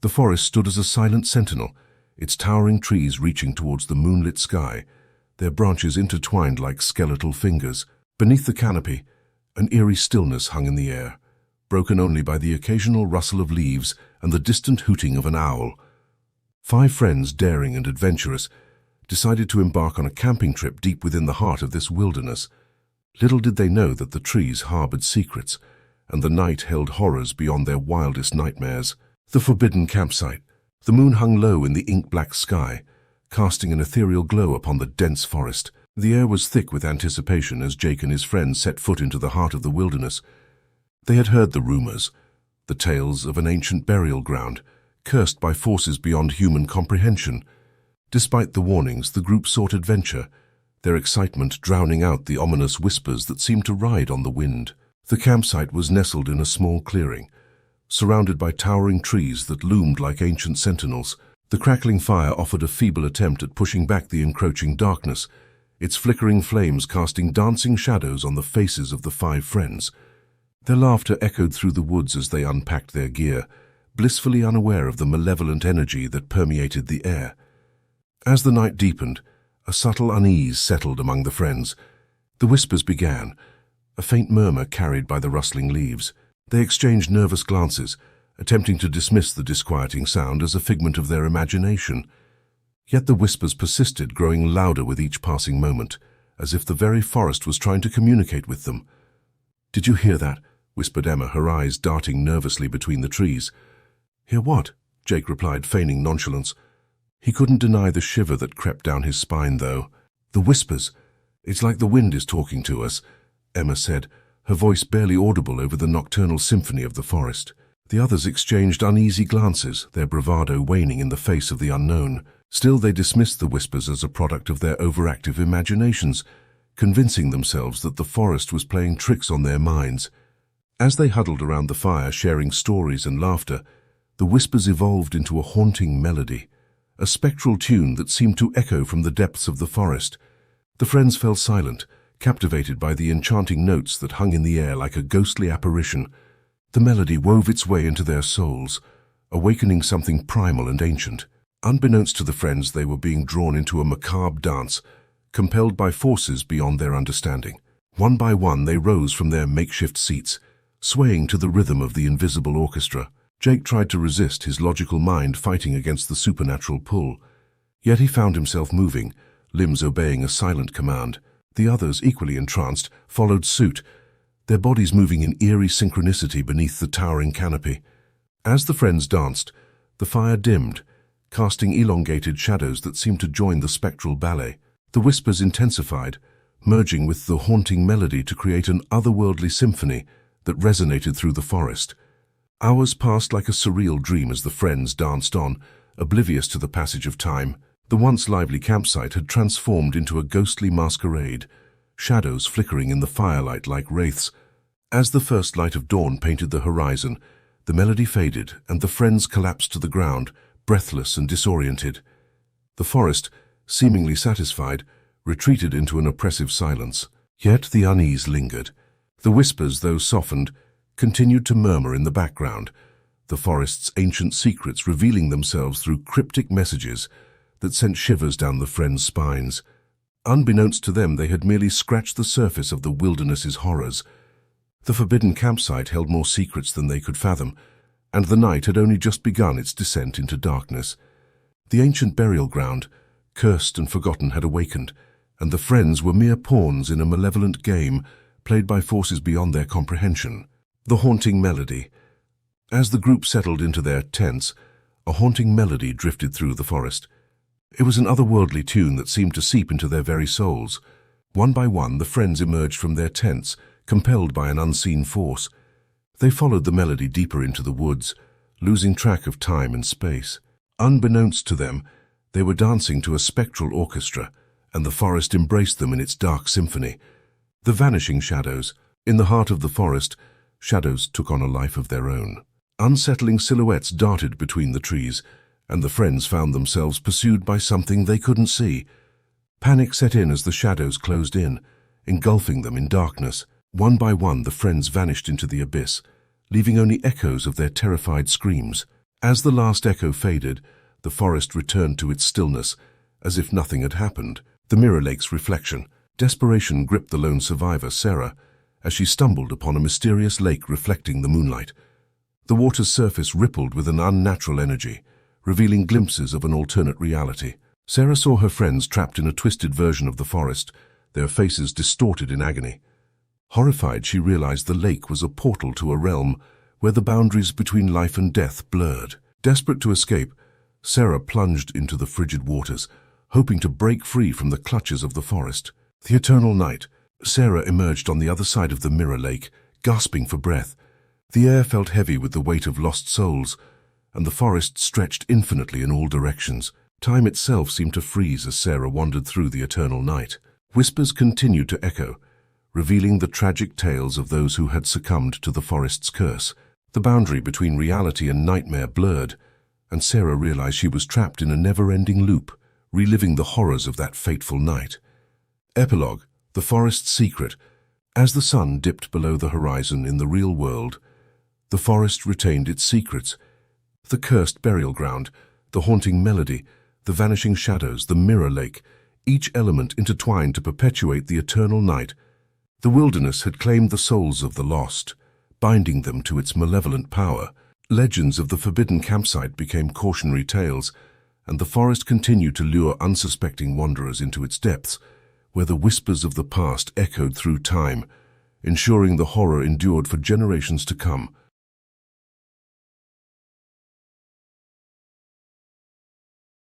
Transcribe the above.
The forest stood as a silent sentinel, its towering trees reaching towards the moonlit sky, their branches intertwined like skeletal fingers. Beneath the canopy, an eerie stillness hung in the air, broken only by the occasional rustle of leaves and the distant hooting of an owl. 5 friends, daring and adventurous, decided to embark on a camping trip deep within the heart of this wilderness. Little did they know that the trees harbored secrets, and the night held horrors beyond their wildest nightmares. The forbidden campsite. The moon hung low in the ink-black sky, casting an ethereal glow upon the dense forest. The air was thick with anticipation as Jake and his friends set foot into the heart of the wilderness. They had heard the rumors, the tales of an ancient burial ground, cursed by forces beyond human comprehension. Despite the warnings, the group sought adventure, their excitement drowning out the ominous whispers that seemed to ride on the wind. The campsite was nestled in a small clearing, surrounded by towering trees that loomed like ancient sentinels. The crackling fire offered a feeble attempt at pushing back the encroaching darkness, its flickering flames casting dancing shadows on the faces of the 5 friends. Their laughter echoed through the woods as they unpacked their gear, blissfully unaware of the malevolent energy that permeated the air. As the night deepened, a subtle unease settled among the friends. The whispers began, a faint murmur carried by the rustling leaves. They exchanged nervous glances, attempting to dismiss the disquieting sound as a figment of their imagination. Yet the whispers persisted, growing louder with each passing moment, as if the very forest was trying to communicate with them. "Did you hear that?" whispered Emma, her eyes darting nervously between the trees. "Hear what?" Jake replied, feigning nonchalance. He couldn't deny the shiver that crept down his spine, though. "The whispers. It's like the wind is talking to us," Emma said, her voice barely audible over the nocturnal symphony of the forest. The others exchanged uneasy glances, their bravado waning in the face of the unknown. Still, they dismissed the whispers as a product of their overactive imaginations, convincing themselves that the forest was playing tricks on their minds. As they huddled around the fire, sharing stories and laughter, the whispers evolved into a haunting melody, a spectral tune that seemed to echo from the depths of the forest. The friends fell silent, captivated by the enchanting notes that hung in the air like a ghostly apparition. The melody wove its way into their souls, awakening something primal and ancient. Unbeknownst to the friends, they were being drawn into a macabre dance, compelled by forces beyond their understanding. One by one, they rose from their makeshift seats, swaying to the rhythm of the invisible orchestra. Jake tried to resist, his logical mind fighting against the supernatural pull. Yet he found himself moving, limbs obeying a silent command. The others, equally entranced, followed suit, their bodies moving in eerie synchronicity beneath the towering canopy. As the friends danced, the fire dimmed, casting elongated shadows that seemed to join the spectral ballet. The whispers intensified, merging with the haunting melody to create an otherworldly symphony that resonated through the forest. Hours passed like a surreal dream as the friends danced on, oblivious to the passage of time. The once lively campsite had transformed into a ghostly masquerade, shadows flickering in the firelight like wraiths. As the first light of dawn painted the horizon, the melody faded and the friends collapsed to the ground, breathless and disoriented. The forest, seemingly satisfied, retreated into an oppressive silence. Yet the unease lingered. The whispers, though softened, continued to murmur in the background, the forest's ancient secrets revealing themselves through cryptic messages that sent shivers down the friends' spines. Unbeknownst to them, they had merely scratched the surface of the wilderness's horrors. The forbidden campsite held more secrets than they could fathom, and the night had only just begun its descent into darkness. The ancient burial ground, cursed and forgotten, had awakened, and the friends were mere pawns in a malevolent game played by forces beyond their comprehension. The haunting melody. As the group settled into their tents, a haunting melody drifted through the forest. It was an otherworldly tune that seemed to seep into their very souls. One by one, the friends emerged from their tents, compelled by an unseen force. They followed the melody deeper into the woods, losing track of time and space. Unbeknownst to them, they were dancing to a spectral orchestra, and the forest embraced them in its dark symphony. The vanishing shadows. In the heart of the forest, shadows took on a life of their own. Unsettling silhouettes darted between the trees, and the friends found themselves pursued by something they couldn't see. Panic set in as the shadows closed in, engulfing them in darkness. One by one, the friends vanished into the abyss, leaving only echoes of their terrified screams. As the last echo faded, the forest returned to its stillness, as if nothing had happened. The Mirror Lake's reflection. Desperation gripped the lone survivor, Sarah, as she stumbled upon a mysterious lake reflecting the moonlight. The water's surface rippled with an unnatural energy, revealing glimpses of an alternate reality. Sarah saw her friends trapped in a twisted version of the forest, their faces distorted in agony. Horrified, she realized the lake was a portal to a realm where the boundaries between life and death blurred. Desperate to escape, Sarah plunged into the frigid waters, hoping to break free from the clutches of the forest. The eternal night. Sarah emerged on the other side of the Mirror Lake, gasping for breath. The air felt heavy with the weight of lost souls, and the forest stretched infinitely in all directions. Time itself seemed to freeze as Sarah wandered through the eternal night. Whispers continued to echo, revealing the tragic tales of those who had succumbed to the forest's curse. The boundary between reality and nightmare blurred, and Sarah realized she was trapped in a never-ending loop, reliving the horrors of that fateful night. Epilogue. The Forest's Secret. As the sun dipped below the horizon in the real world, the forest retained its secrets. The cursed burial ground, the haunting melody, the vanishing shadows, the Mirror Lake, each element intertwined to perpetuate the eternal night. The wilderness had claimed the souls of the lost, binding them to its malevolent power. Legends of the forbidden campsite became cautionary tales, and the forest continued to lure unsuspecting wanderers into its depths, where the whispers of the past echoed through time, ensuring the horror endured for generations to come.